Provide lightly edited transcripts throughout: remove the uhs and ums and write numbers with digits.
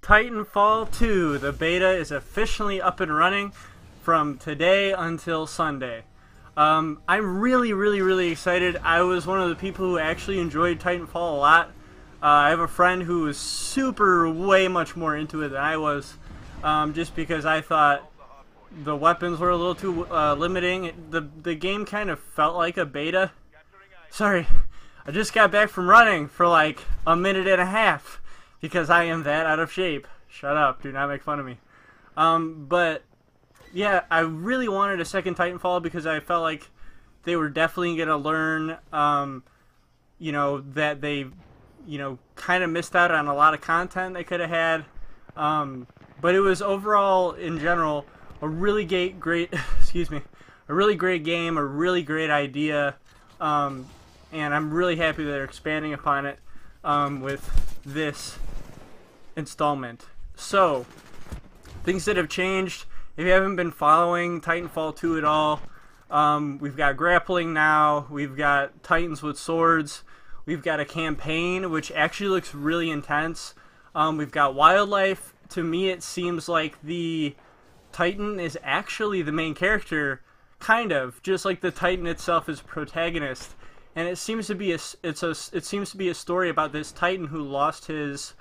Titanfall 2, the beta is officially up and running from today until Sunday. I'm really excited. I was one of the people who actually enjoyed Titanfall a lot. I have a friend who was way much more into it than I was, just because I thought the weapons were a little too limiting. The game kind of felt like a beta. Sorry, I just got back from running for like a minute and a half. Because I am that out of shape. Shut up, do not make fun of me. But, yeah, I really wanted a second Titanfall because I felt like they were definitely going to learn, you know, that they, you know, kind of missed out on a lot of content they could have had. But it was overall, in general, a really great excuse me, a really great game, a really great idea. And I'm really happy that they're expanding upon it with this installment. So, things that have changed. If you haven't been following Titanfall 2 at all, we've got grappling now, we've got Titans with swords, we've got a campaign which actually looks really intense, we've got wildlife. To me it seems like the Titan is actually the main character, kind of, just like the Titan itself is protagonist. And it seems to be a story about this Titan who lost his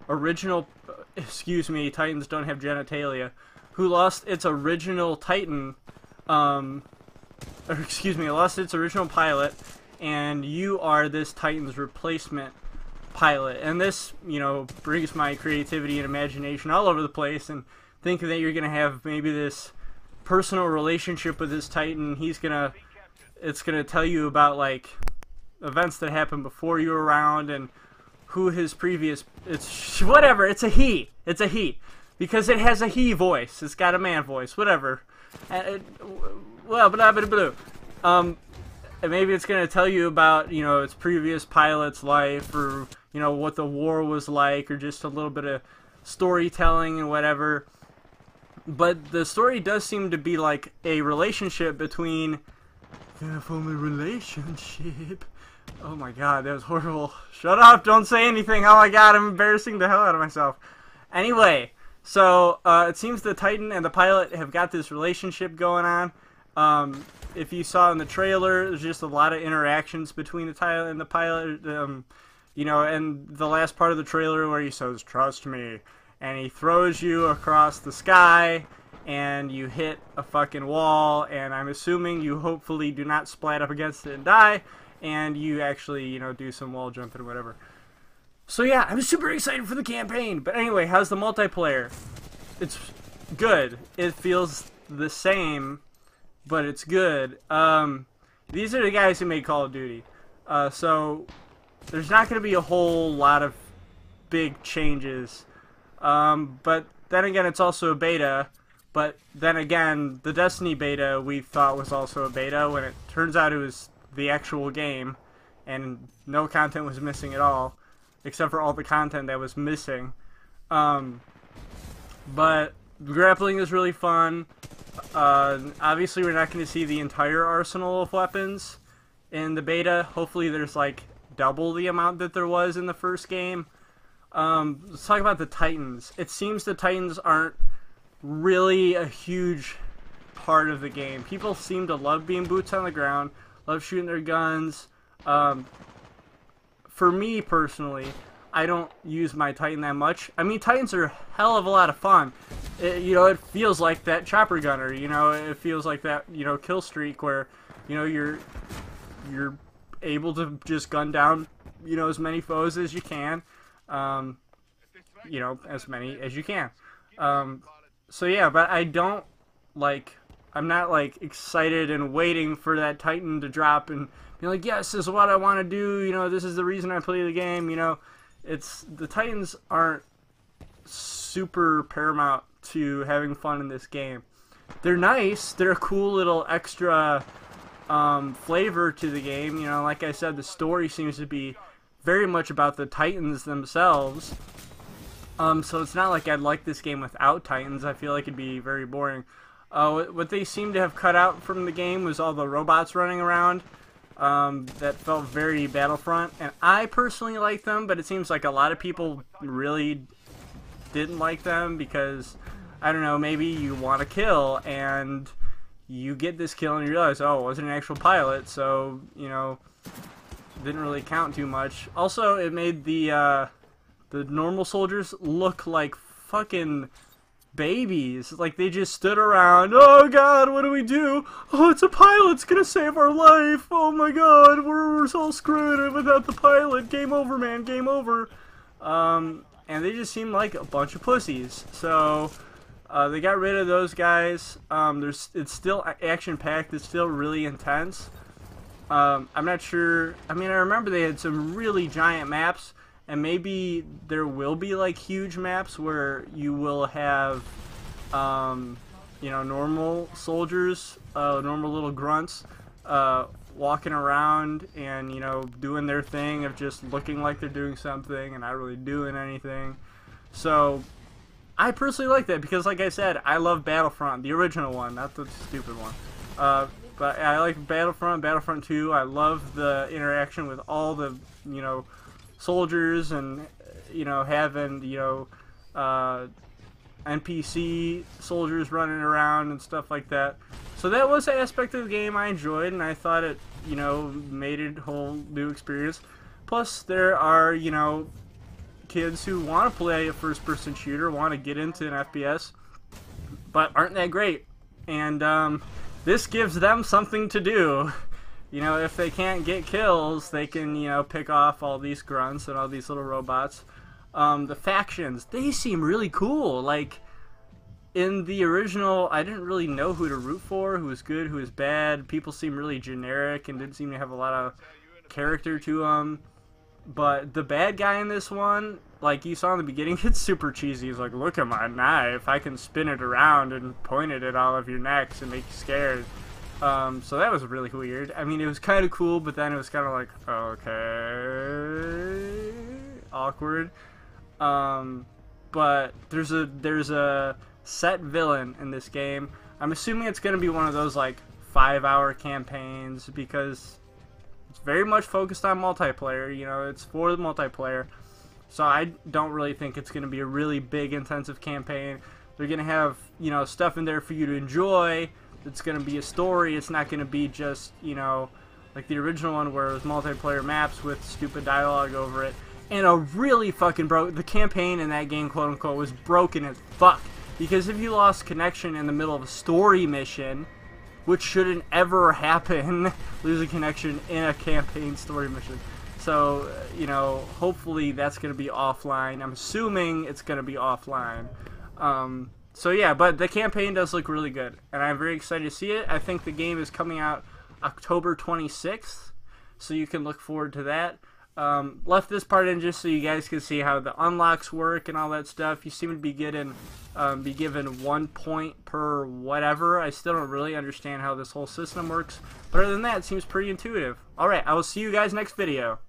original, Titans don't have genitalia, who lost its original Titan, lost its original pilot, and you are this Titan's replacement pilot. And this, you know, brings my creativity and imagination all over the place, and thinking that you're gonna have maybe this personal relationship with this Titan. It's gonna tell you about like events that happened before you were around and who his previous, it's whatever, it's a he, because it has a he voice, it's got a man voice, whatever, and and maybe it's gonna tell you about, you know, its previous pilot's life, or, you know, what the war was like, or just a little bit of storytelling and whatever. But the story does seem to be like a relationship between relationship. Oh my god, that was horrible. Shut up, don't say anything. Oh my god, I'm embarrassing the hell out of myself. Anyway, so it seems the Titan and the pilot have got this relationship going on. If you saw in the trailer, there's just a lot of interactions between the Titan and the pilot. You know, and the last part of the trailer where he says, "Trust me," and he throws you across the sky, and you hit a fucking wall, and I'm assuming you hopefully do not splat up against it and die, and you actually, you know, do some wall jumping or whatever. So yeah, I'm super excited for the campaign. But anyway, how's the multiplayer? It's good. It feels the same, but it's good. These are the guys who made Call of Duty. So there's not going to be a whole lot of big changes. But then again, it's also a beta. But then again, the Destiny beta we thought was also a beta, when it turns out it was the actual game, and no content was missing at all, except for all the content that was missing. But grappling is really fun. Obviously we're not going to see the entire arsenal of weapons in the beta. Hopefully there's like double the amount that there was in the first game. Let's talk about the Titans. It seems the Titans aren't really a huge part of the game. People seem to love being boots on the ground, love shooting their guns. For me personally, I don't use my Titan that much. I mean, Titans are a hell of a lot of fun. You know, it feels like that chopper gunner. You know, it feels like that, you know, kill streak where, you know, you're able to just gun down, you know, as many foes as you can. You know, as many as you can. So yeah, but I don't like, I'm not like excited and waiting for that Titan to drop and be like, yes, this is what I want to do, you know, this is the reason I play the game, you know. The Titans aren't super paramount to having fun in this game. They're nice, they're a cool little extra flavor to the game, you know. Like I said, the story seems to be very much about the Titans themselves. So it's not like I'd like this game without Titans. I feel like it'd be very boring. What they seem to have cut out from the game was all the robots running around. That felt very Battlefront, and I personally like them, but it seems like a lot of people really didn't like them because, I don't know, maybe you want to kill and you get this kill and you realize, oh, it wasn't an actual pilot, so, you know, didn't really count too much. Also, it made the normal soldiers look like fucking babies. Like, they just stood around, oh god, what do we do? Oh, it's a pilot, it's gonna save our life. Oh my god, we're all screwed without the pilot. Game over, man, game over. And they just seemed like a bunch of pussies. So they got rid of those guys. It's still action-packed, it's still really intense. I'm not sure, I mean, I remember they had some really giant maps, and maybe there will be like huge maps where you will have, you know, normal soldiers, normal little grunts, walking around and, you know, doing their thing of just looking like they're doing something and not really doing anything. So I personally like that because, like I said, I love Battlefront, the original one, not the stupid one. But I like Battlefront 2. I love the interaction with all the, you know, soldiers and, you know, having, you know, NPC soldiers running around and stuff like that. So that was an aspect of the game I enjoyed, and I thought it, you know, made it a whole new experience. Plus, there are, you know, kids who want to play a first-person shooter, want to get into an FPS, but aren't that great. And this gives them something to do. You know, if they can't get kills, they can, you know, pick off all these grunts and all these little robots. The factions, they seem really cool. Like, in the original, I didn't really know who to root for, who was good, who was bad. People seem really generic and didn't seem to have a lot of character to them. But the bad guy in this one, like you saw in the beginning, it's super cheesy. He's like, look at my knife. I can spin it around and point it at all of your necks and make you scared. So that was really weird. I mean, it was kind of cool, but then it was kind of like, okay, awkward. But there's a set villain in this game. I'm assuming it's going to be one of those like 5-hour campaigns because it's very much focused on multiplayer. You know, it's for the multiplayer. So I don't really think it's going to be a really big, intensive campaign. They're going to have, you know, stuff in there for you to enjoy. It's going to be a story. It's not going to be just, you know, like the original one where it was multiplayer maps with stupid dialogue over it. And the campaign in that game, quote unquote, was broken as fuck. Because if you lost connection in the middle of a story mission, which shouldn't ever happen, losing connection in a campaign story mission. So, you know, hopefully that's going to be offline. I'm assuming it's going to be offline. So yeah, but the campaign does look really good, and I'm very excited to see it. I think the game is coming out October 26th, so you can look forward to that. Left this part in just so you guys can see how the unlocks work and all that stuff. You seem to be given 1 point per whatever. I still don't really understand how this whole system works, but other than that, it seems pretty intuitive. Alright, I will see you guys next video.